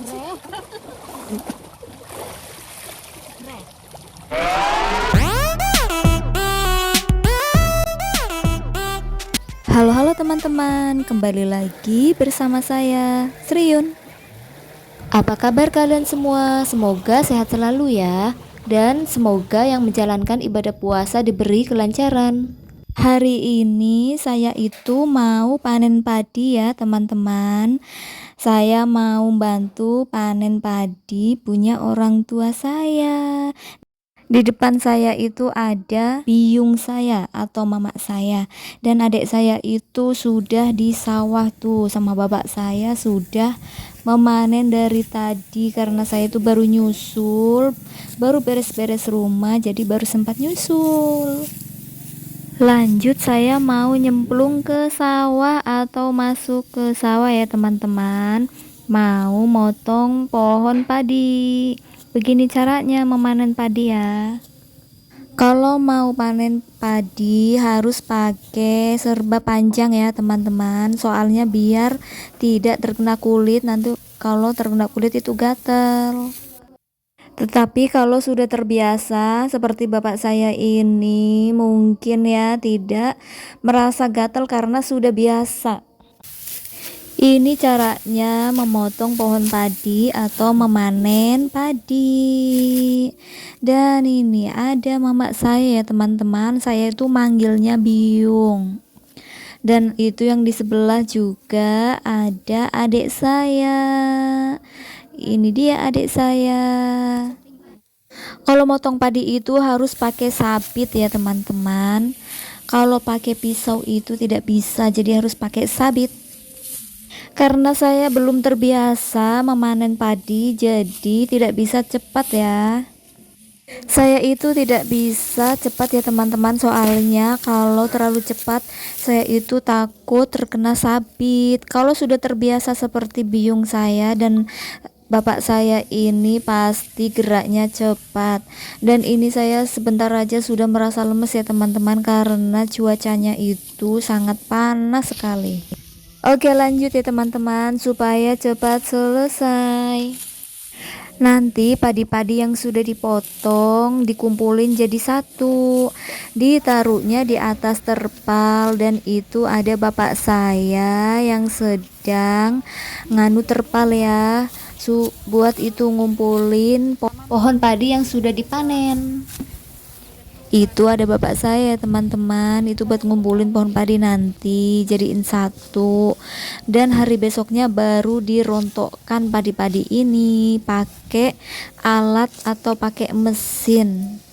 Halo teman-teman, kembali lagi bersama saya, Sriun. Apa kabar kalian semua? Semoga sehat selalu ya. Dan semoga yang menjalankan ibadah puasa diberi kelancaran. Hari ini saya itu mau panen padi ya teman-teman. Saya mau bantu panen padi punya orang tua saya. Di depan saya itu ada biung saya atau mama saya, dan adik saya itu sudah di sawah tuh sama bapak saya sudah memanen dari tadi, karena saya itu baru nyusul, baru beres-beres rumah, jadi baru sempat nyusul. Lanjut saya mau nyemplung ke sawah atau masuk ke sawah ya teman-teman. Mau motong pohon padi. Begini caranya memanen padi ya. Kalau mau panen padi harus pakai serba panjang ya teman-teman. Soalnya biar tidak terkena kulit, nanti kalau terkena kulit itu gatel. Tetapi kalau sudah terbiasa seperti bapak saya ini, mungkin ya tidak merasa gatal karena sudah biasa. Ini caranya memotong pohon padi atau memanen padi. Dan ini ada mama saya ya teman-teman, saya itu manggilnya biung. Dan itu yang di sebelah juga ada adik saya. Ini dia adik saya. Kalau motong padi itu harus pakai sabit ya teman-teman. Kalau pakai pisau itu tidak bisa, jadi harus pakai sabit. Karena saya belum terbiasa memanen padi, jadi tidak bisa cepat ya. Saya itu tidak bisa cepat ya teman-teman, soalnya kalau terlalu cepat saya itu takut terkena sabit. Kalau sudah terbiasa seperti biung saya dan bapak saya ini pasti geraknya cepat. Dan ini saya sebentar aja sudah merasa lemes ya teman-teman, karena cuacanya itu sangat panas sekali. Oke lanjut ya teman-teman, supaya cepat selesai. Nanti padi-padi yang sudah dipotong dikumpulin jadi satu, ditaruhnya di atas terpal, dan itu ada bapak saya yang sedang nganu terpal ya, buat itu ngumpulin pohon padi yang sudah dipanen. Itu ada bapak saya teman-teman, itu buat ngumpulin pohon padi nanti jadiin satu, dan hari besoknya baru dirontokkan padi-padi ini pakai alat atau pakai mesin.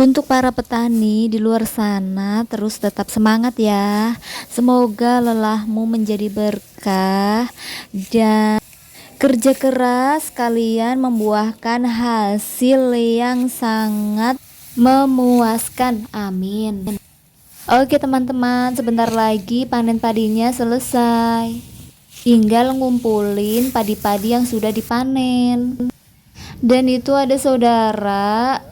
Untuk para petani di luar sana terus tetap semangat ya, semoga lelahmu menjadi berkah dan kerja keras kalian membuahkan hasil yang sangat memuaskan, amin. Oke teman-teman, sebentar lagi panen padinya selesai, tinggal ngumpulin padi-padi yang sudah dipanen. Dan itu ada saudara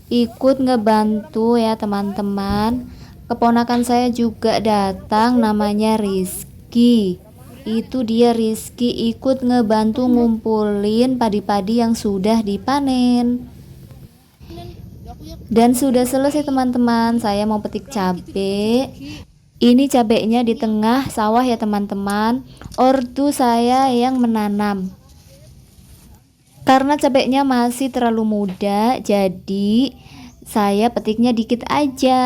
ikut ngebantu ya teman-teman, keponakan saya juga datang, namanya Rizky. Itu dia Rizky ikut ngebantu ngumpulin padi-padi yang sudah dipanen. Dan sudah selesai teman-teman, saya mau petik cabai. Ini cabainya di tengah sawah ya teman-teman, ortu saya yang menanam. Karena cabainya masih terlalu muda, jadi saya petiknya dikit aja.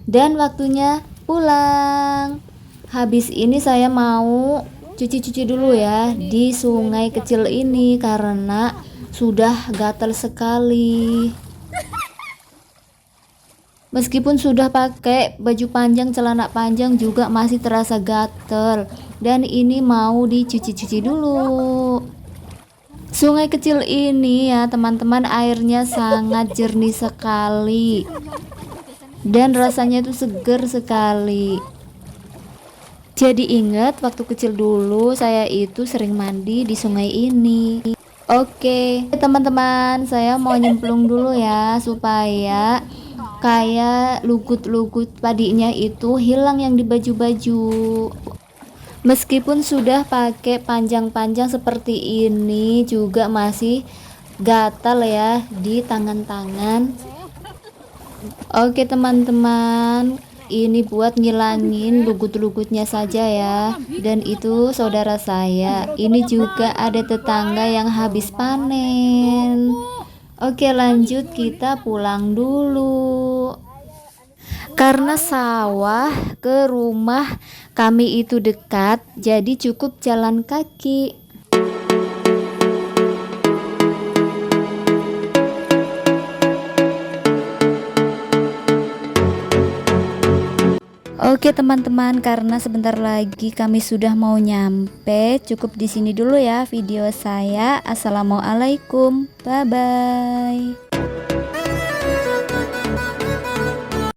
Dan waktunya pulang. Habis ini saya mau cuci-cuci dulu ya di sungai kecil ini, karena sudah gatal sekali. Meskipun sudah pakai baju panjang, celana panjang juga masih terasa gatel. Dan ini mau dicuci-cuci dulu. Sungai kecil ini ya teman-teman, airnya sangat jernih sekali. Dan rasanya itu seger sekali. Jadi ingat waktu kecil dulu saya itu sering mandi di sungai ini. Oke teman-teman, saya mau nyemplung dulu ya, supaya kayak lugut-lugut padinya itu hilang yang di baju-baju. Meskipun sudah pakai panjang-panjang seperti ini juga masih gatal ya di tangan-tangan. Oke teman-teman, ini buat ngilangin lugut-lugutnya saja ya. Dan itu saudara saya, ini juga ada tetangga yang habis panen. Oke lanjut, kita pulang dulu. Karena sawah ke rumah kami itu dekat, jadi cukup jalan kaki. Oke teman-teman, karena sebentar lagi kami sudah mau nyampe, cukup di sini dulu ya video saya. Assalamualaikum, bye bye.